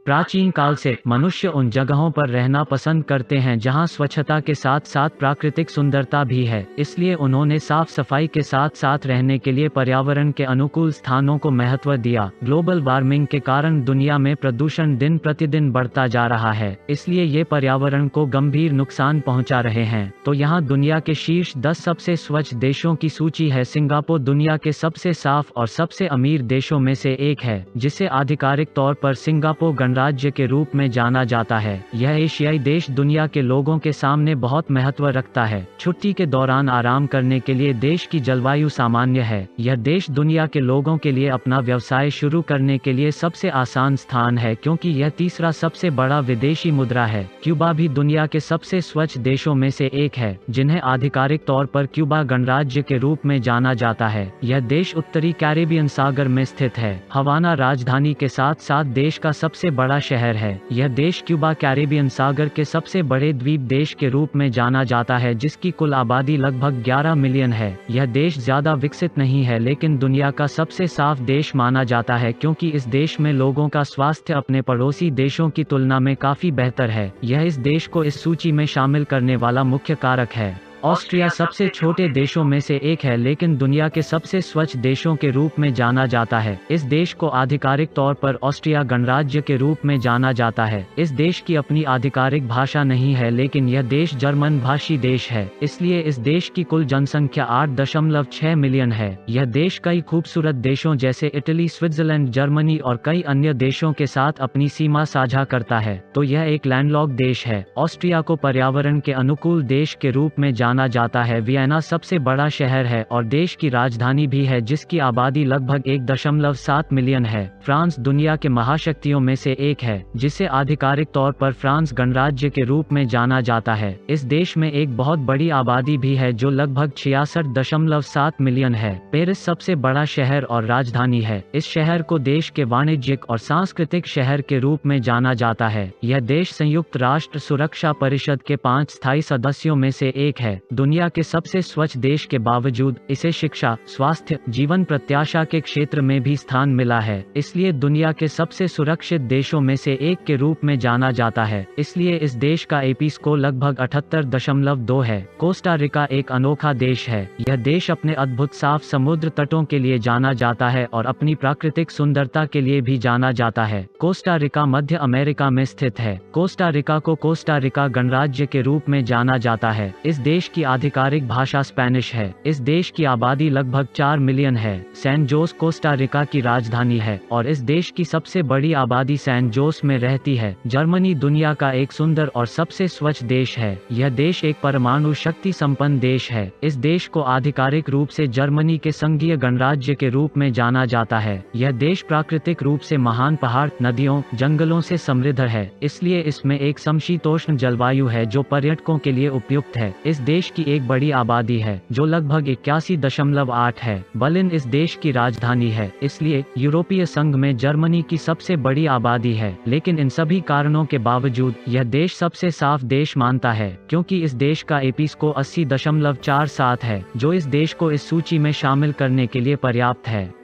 प्राचीन काल से मनुष्य उन जगहों पर रहना पसंद करते हैं जहां स्वच्छता के साथ साथ प्राकृतिक सुंदरता भी है, इसलिए उन्होंने साफ सफाई के साथ साथ रहने के लिए पर्यावरण के अनुकूल स्थानों को महत्व दिया। ग्लोबल वार्मिंग के कारण दुनिया में प्रदूषण दिन प्रतिदिन बढ़ता जा रहा है, इसलिए ये पर्यावरण को गंभीर नुकसान पहुंचा रहे हैं। तो यहाँ दुनिया के शीर्ष 10 सबसे स्वच्छ देशों की सूची है। सिंगापुर दुनिया के सबसे साफ और सबसे अमीर देशों में से एक है, जिसे आधिकारिक तौर पर सिंगापुर गणराज्य के रूप में जाना जाता है। यह एशियाई देश दुनिया के लोगों के सामने बहुत महत्व रखता है। छुट्टी के दौरान आराम करने के लिए देश की जलवायु सामान्य है। यह देश दुनिया के लोगों के लिए अपना व्यवसाय शुरू करने के लिए सबसे आसान स्थान है, क्योंकि यह तीसरा सबसे बड़ा विदेशी मुद्रा है। क्यूबा भी दुनिया के सबसे स्वच्छ देशों में से एक है, जिन्हें आधिकारिक तौर पर क्यूबा गणराज्य के रूप में जाना जाता है। यह देश उत्तरी कैरेबियन सागर में स्थित है। हवाना राजधानी के साथ साथ देश का सबसे बड़ा शहर है। यह देश क्यूबा कैरेबियन सागर के सबसे बड़े द्वीप देश के रूप में जाना जाता है, जिसकी कुल आबादी लगभग 11 मिलियन है। यह देश ज्यादा विकसित नहीं है, लेकिन दुनिया का सबसे साफ देश माना जाता है, क्योंकि इस देश में लोगों का स्वास्थ्य अपने पड़ोसी देशों की तुलना में काफी बेहतर है। यह इस देश को इस सूची में शामिल करने वाला मुख्य कारक है। ऑस्ट्रिया सबसे छोटे देशों में से एक है, लेकिन दुनिया के सबसे स्वच्छ देशों के रूप में जाना जाता है। इस देश को आधिकारिक तौर पर ऑस्ट्रिया गणराज्य के रूप में जाना जाता है। इस देश की अपनी आधिकारिक भाषा नहीं है, लेकिन यह देश जर्मन भाषी देश है, इसलिए इस देश की कुल जनसंख्या 8.6 मिलियन है। यह देश कई खूबसूरत देशों जैसे इटली, स्विट्जरलैंड, जर्मनी और कई अन्य देशों के साथ अपनी सीमा साझा करता है, तो यह एक लैंडलॉक्ड देश है। ऑस्ट्रिया को पर्यावरण के अनुकूल देश के रूप में जाना जाता है। वियना सबसे बड़ा शहर है और देश की राजधानी भी है, जिसकी आबादी लगभग 1.7 मिलियन है। फ्रांस दुनिया के महाशक्तियों में से एक है, जिसे आधिकारिक तौर पर फ्रांस गणराज्य के रूप में जाना जाता है। इस देश में एक बहुत बड़ी आबादी भी है, जो लगभग 66.7 मिलियन है। पेरिस सबसे बड़ा शहर और राजधानी है। इस शहर को देश के वाणिज्यिक और सांस्कृतिक शहर के रूप में जाना जाता है। यह देश संयुक्त राष्ट्र सुरक्षा परिषद के 5 स्थायी सदस्यों में से एक है। दुनिया के सबसे स्वच्छ देश के बावजूद इसे शिक्षा, स्वास्थ्य, जीवन प्रत्याशा के क्षेत्र में भी स्थान मिला है, इसलिए दुनिया के सबसे सुरक्षित देशों में से एक के रूप में जाना जाता है। इसलिए इस देश का एपी स्कोर लगभग 78.2 है। कोस्टा रिका एक अनोखा देश है। यह देश अपने अद्भुत साफ समुद्र तटों के लिए जाना जाता है और अपनी प्राकृतिक सुंदरता के लिए भी जाना जाता है। कोस्टा रिका मध्य अमेरिका में स्थित है। कोस्टा रिका को कोस्टा रिका गणराज्य के रूप में जाना जाता है। इस देश की आधिकारिक भाषा स्पेनिश है। इस देश की आबादी लगभग 4 मिलियन है। सैन जोस कोस्टा रिका की राजधानी है और इस देश की सबसे बड़ी आबादी सैन जोस में रहती है। जर्मनी दुनिया का एक सुंदर और सबसे स्वच्छ देश है। यह देश एक परमाणु शक्ति संपन्न देश है। इस देश को आधिकारिक रूप से जर्मनी के संघीय गणराज्य के रूप में जाना जाता है। यह देश प्राकृतिक रूप से महान पहाड़, नदियों, जंगलों से समृद्ध है, इसलिए इसमें एक समशीतोष्ण जलवायु है जो पर्यटकों के लिए उपयुक्त है। इस देश की एक बड़ी आबादी है जो लगभग 81.8 है। बर्लिन इस देश की राजधानी है, इसलिए यूरोपीय संघ में जर्मनी की सबसे बड़ी आबादी है। लेकिन इन सभी कारणों के बावजूद यह देश सबसे साफ देश मानता है, क्योंकि इस देश का एपी स्कोर 80.47 है, जो इस देश को इस सूची में शामिल करने के लिए पर्याप्त है।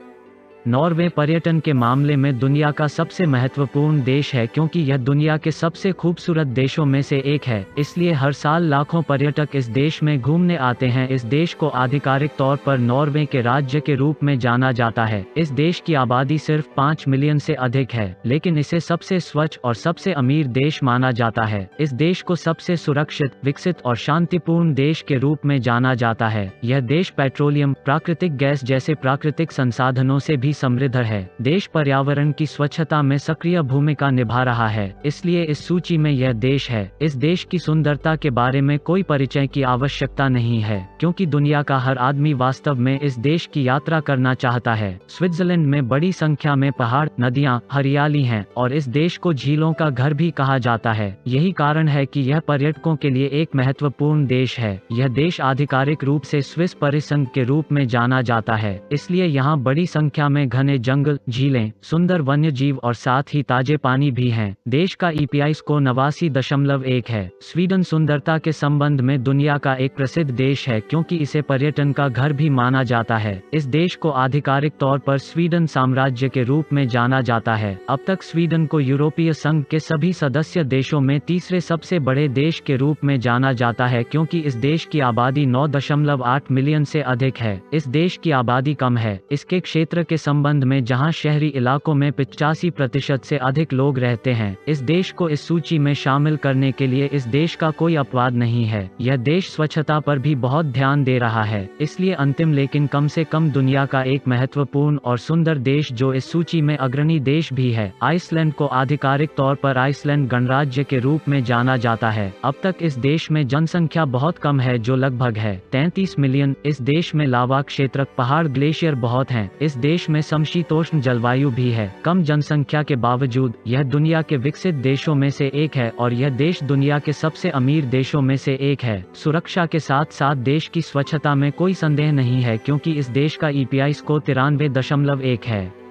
नॉर्वे पर्यटन के मामले में दुनिया का सबसे महत्वपूर्ण देश है, क्योंकि यह दुनिया के सबसे खूबसूरत देशों में से एक है, इसलिए हर साल लाखों पर्यटक इस देश में घूमने आते हैं। इस देश को आधिकारिक तौर पर नॉर्वे के राज्य के रूप में जाना जाता है। इस देश की आबादी सिर्फ 5 मिलियन से अधिक है, लेकिन इसे सबसे स्वच्छ और सबसे अमीर देश माना जाता है। इस देश को सबसे सुरक्षित, विकसित और शांतिपूर्ण देश के रूप में जाना जाता है। यह देश पेट्रोलियम, प्राकृतिक गैस जैसे प्राकृतिक संसाधनों से भी समृद्ध है। देश पर्यावरण की स्वच्छता में सक्रिय भूमिका निभा रहा है, इसलिए इस सूची में यह देश है। इस देश की सुंदरता के बारे में कोई परिचय की आवश्यकता नहीं है, क्योंकि दुनिया का हर आदमी वास्तव में इस देश की यात्रा करना चाहता है। स्विट्जरलैंड में बड़ी संख्या में पहाड़, नदियां, हरियाली हैं और इस देश को झीलों का घर भी कहा जाता है। यही कारण है कि यह पर्यटकों के लिए एक महत्वपूर्ण देश है। यह देश आधिकारिक रूप से स्विस परिसंघ के रूप में जाना जाता है, इसलिए यहाँ बड़ी संख्या में में घने जंगल, झीलें, सुंदर वन्य जीव और साथ ही ताजे पानी भी हैं। देश का ईपीआई स्कोर 89.1 है। स्वीडन सुंदरता के संबंध में दुनिया का एक प्रसिद्ध देश है क्योंकि इसे पर्यटन का घर भी माना जाता है। इस देश को आधिकारिक तौर पर स्वीडन साम्राज्य के रूप में जाना जाता है। अब तक स्वीडन को यूरोपीय संघ के सभी सदस्य देशों में तीसरे सबसे बड़े देश के रूप में जाना जाता है क्योंकि इस देश की आबादी 9.8 मिलियन से अधिक है। इस देश की आबादी कम है इसके क्षेत्र के संबंध में, जहां शहरी इलाकों में 85% से अधिक लोग रहते हैं। इस देश को इस सूची में शामिल करने के लिए इस देश का कोई अपवाद नहीं है। यह देश स्वच्छता पर भी बहुत ध्यान दे रहा है। इसलिए अंतिम लेकिन कम से कम दुनिया का एक महत्वपूर्ण और सुंदर देश जो इस सूची में अग्रणी देश भी है। आइसलैंड को आधिकारिक तौर पर आइसलैंड गणराज्य के रूप में जाना जाता है। अब तक इस देश में जनसंख्या बहुत कम है जो लगभग है 33 मिलियन। इस देश में लावा क्षेत्र, पहाड़, ग्लेशियर बहुत हैं। इस देश में समशीतोष्ण जलवायु भी है। कम जनसंख्या के बावजूद यह दुनिया के विकसित देशों में से एक है और यह देश दुनिया के सबसे अमीर देशों में से एक है। सुरक्षा के साथ साथ देश की स्वच्छता में कोई संदेह नहीं है क्योंकि इस देश का ईपीआई स्कोर 93.1 है।